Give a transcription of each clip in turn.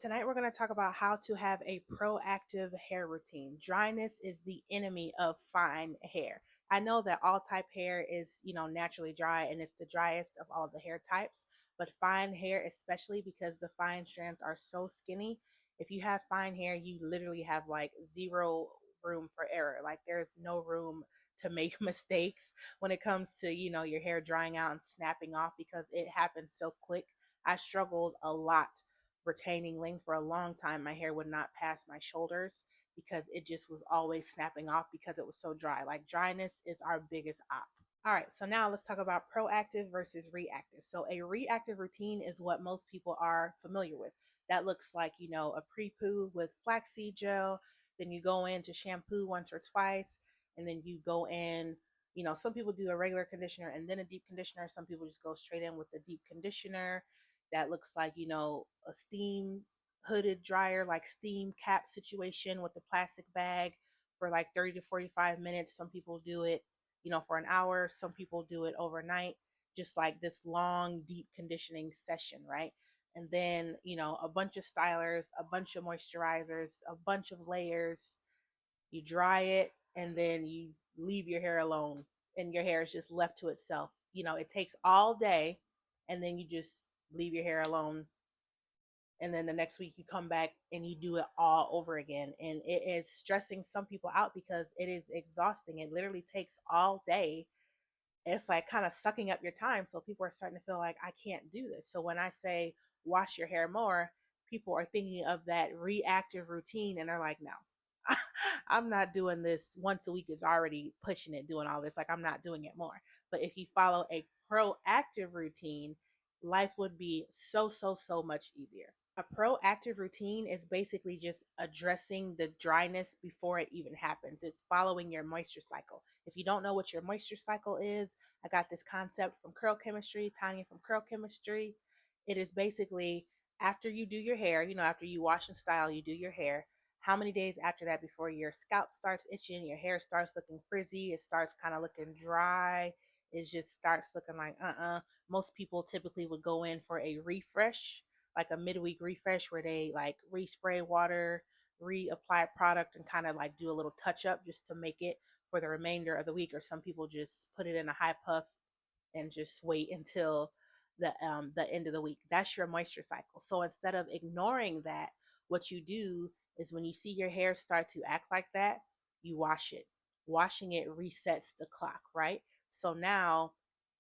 Tonight, we're going to talk about how to have a proactive hair routine. Dryness is the enemy of fine hair. I know that all type hair is, naturally dry and it's the driest of all the hair types, but fine hair, especially because the fine strands are so skinny. If you have fine hair, you literally have like zero room for error. Like there's no room to make mistakes when it comes to, your hair drying out and snapping off because it happens so quick. I struggled a lot retaining length for a long time. My hair would not pass my shoulders because it just was always snapping off because it was so dry. Like dryness is our biggest op. All right, so now let's talk about proactive versus reactive. So a reactive routine is what most people are familiar with. That looks like, a pre-poo with flaxseed gel. Then you go in to shampoo once or twice, and then you go in, some people do a regular conditioner and then a deep conditioner. Some people just go straight in with the deep conditioner. That looks like, a steam hooded dryer, like steam cap situation with the plastic bag for like 30 to 45 minutes. Some people do it for an hour. Some people do it overnight, just like this long, deep conditioning session, right? And then, a bunch of stylers, a bunch of moisturizers, a bunch of layers. You dry it and then you leave your hair alone and your hair is just left to itself. It takes all day and then you just leave your hair alone, and then the next week you come back and you do it all over again, and it is stressing some people out because it is exhausting. It literally takes all day. It's like kind of sucking up your time, so people are starting to feel like I can't do this. So when I say wash your hair more, people are thinking of that reactive routine and they're like, no. I'm not doing this once a week, is already pushing it, doing all this. Like, I'm not doing it more. But if you follow a proactive routine, life would be so, so, so much easier. A proactive routine is basically just addressing the dryness before it even happens. It's following your moisture cycle. If you don't know what your moisture cycle is, I got this concept from Curl Chemistry, Tanya from Curl Chemistry. It is basically after you do your hair, after you wash and style, you do your hair. How many days after that before your scalp starts itching, your hair starts looking frizzy, it starts kind of looking dry, it just starts looking like Most people typically would go in for a refresh, like a midweek refresh where they like respray water, reapply product, and kind of like do a little touch up just to make it for the remainder of the week. Or some people just put it in a high puff and just wait until the end of the week. That's your moisture cycle. So instead of ignoring that, what you do is when you see your hair start to act like that, you wash it. Washing it resets the clock, right? So now,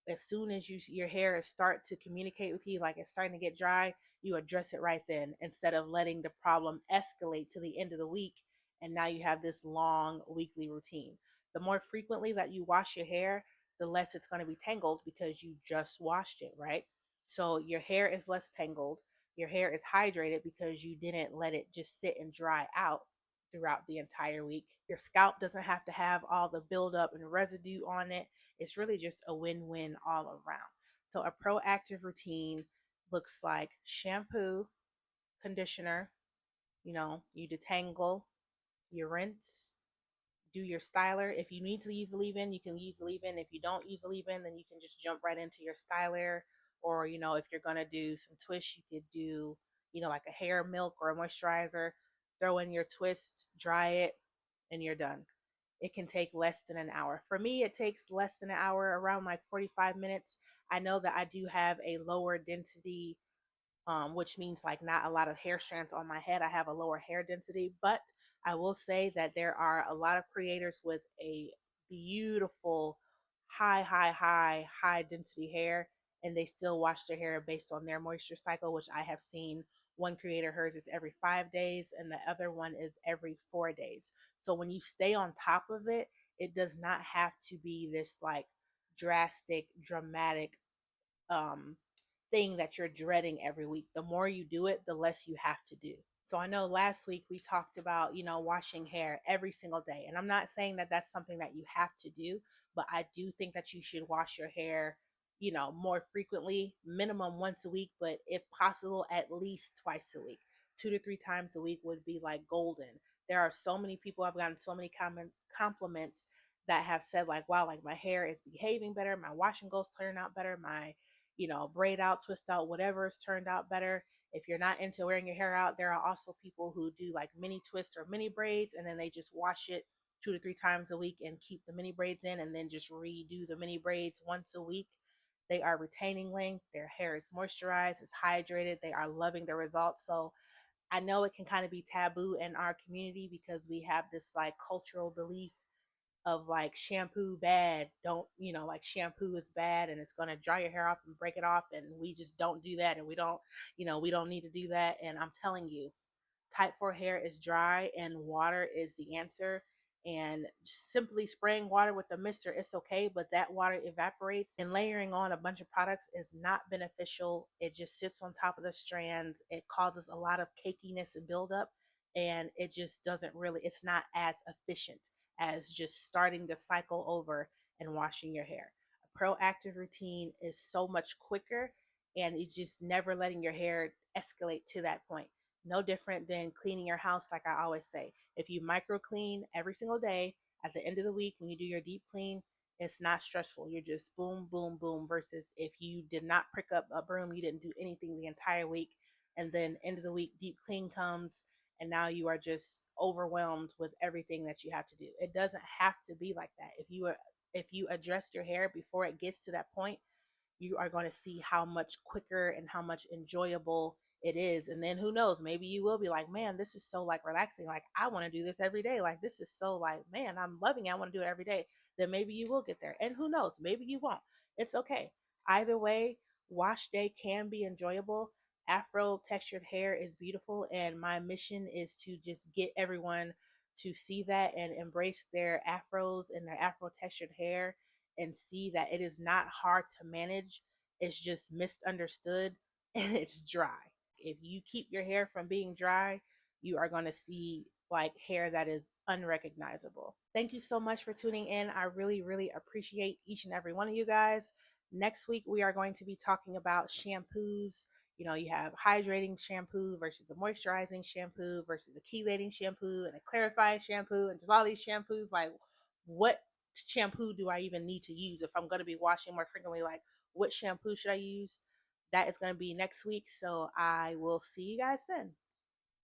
as soon as your hair start to communicate with you, like it's starting to get dry, you address it right then instead of letting the problem escalate to the end of the week. And now you have this long weekly routine. The more frequently that you wash your hair, the less it's going to be tangled because you just washed it, right? So your hair is less tangled. Your hair is hydrated because you didn't let it just sit and dry out throughout the entire week. Your scalp doesn't have to have all the buildup and residue on it. It's really just a win-win all around. So a proactive routine looks like shampoo, conditioner, you detangle, you rinse, do your styler. If you need to use the leave-in, you can use the leave-in. If you don't use the leave-in, then you can just jump right into your styler. Or, if you're gonna do some twist, you could do, like a hair milk or a moisturizer. Throw in your twist, dry it, and you're done. It can take less than an hour. For me, it takes less than an hour, around like 45 minutes. I know that I do have a lower density, which means like not a lot of hair strands on my head. I have a lower hair density, but I will say that there are a lot of creators with a beautiful high density hair, and they still wash their hair based on their moisture cycle, which I have seen. One creator, hers is every 5 days, and the other one is every 4 days. So when you stay on top of it, it does not have to be this like drastic, dramatic um thing that you're dreading every week. The more you do it, the less you have to do. So I know last week we talked about, washing hair every single day. And I'm not saying that that's something that you have to do, but I do think that you should wash your hair, more frequently, minimum once a week, but if possible, at least twice a week. 2 to 3 times a week would be like golden. There are so many people, I've gotten so many compliments that have said like, wow, like my hair is behaving better, my washing goes turn out better, my braid out, twist out, whatever's turned out better. If you're not into wearing your hair out, there are also people who do like mini twists or mini braids, and then they just wash it 2 to 3 times a week and keep the mini braids in, and then just redo the mini braids once a week. They are retaining length, their hair is moisturized, it's hydrated, they are loving the results. So I know it can kind of be taboo in our community because we have this like cultural belief of like shampoo bad. Don't, like shampoo is bad and it's going to dry your hair off and break it off. And we just don't do that. And we don't need to do that. And I'm telling you, type 4 hair is dry and water is the answer. And simply spraying water with a mister, it's okay, but that water evaporates, and layering on a bunch of products is not beneficial. It just sits on top of the strands. It causes a lot of cakiness and buildup, and it just doesn't really, it's not as efficient as just starting the cycle over and washing your hair. A proactive routine is so much quicker, and it's just never letting your hair escalate to that point. No different than cleaning your house, like I always say. If you micro clean every single day, at the end of the week, when you do your deep clean, it's not stressful. You're just boom, boom, boom. Versus if you did not pick up a broom, you didn't do anything the entire week, and then end of the week, deep clean comes, and now you are just overwhelmed with everything that you have to do. It doesn't have to be like that. If you address your hair before it gets to that point, you are going to see how much quicker and how much enjoyable it is. And then who knows, maybe you will be like, man, this is so like relaxing. Like I want to do this every day. Like this is so like, man, I'm loving it. I want to do it every day. Then maybe you will get there. And who knows, maybe you won't. It's okay. Either way, wash day can be enjoyable. Afro textured hair is beautiful. And my mission is to just get everyone to see that and embrace their afros and their afro textured hair, and see that it is not hard to manage. It's just misunderstood and it's dry. If you keep your hair from being dry, you are going to see like hair that is unrecognizable. Thank you so much for tuning in. I really, really appreciate each and every one of you guys. Next week, we are going to be talking about shampoos. You have hydrating shampoo versus a moisturizing shampoo versus a chelating shampoo and a clarifying shampoo, and just all these shampoos. Like, what shampoo do I even need to use if I'm going to be washing more frequently? Like, what shampoo should I use? That is going to be next week. So I will see you guys then.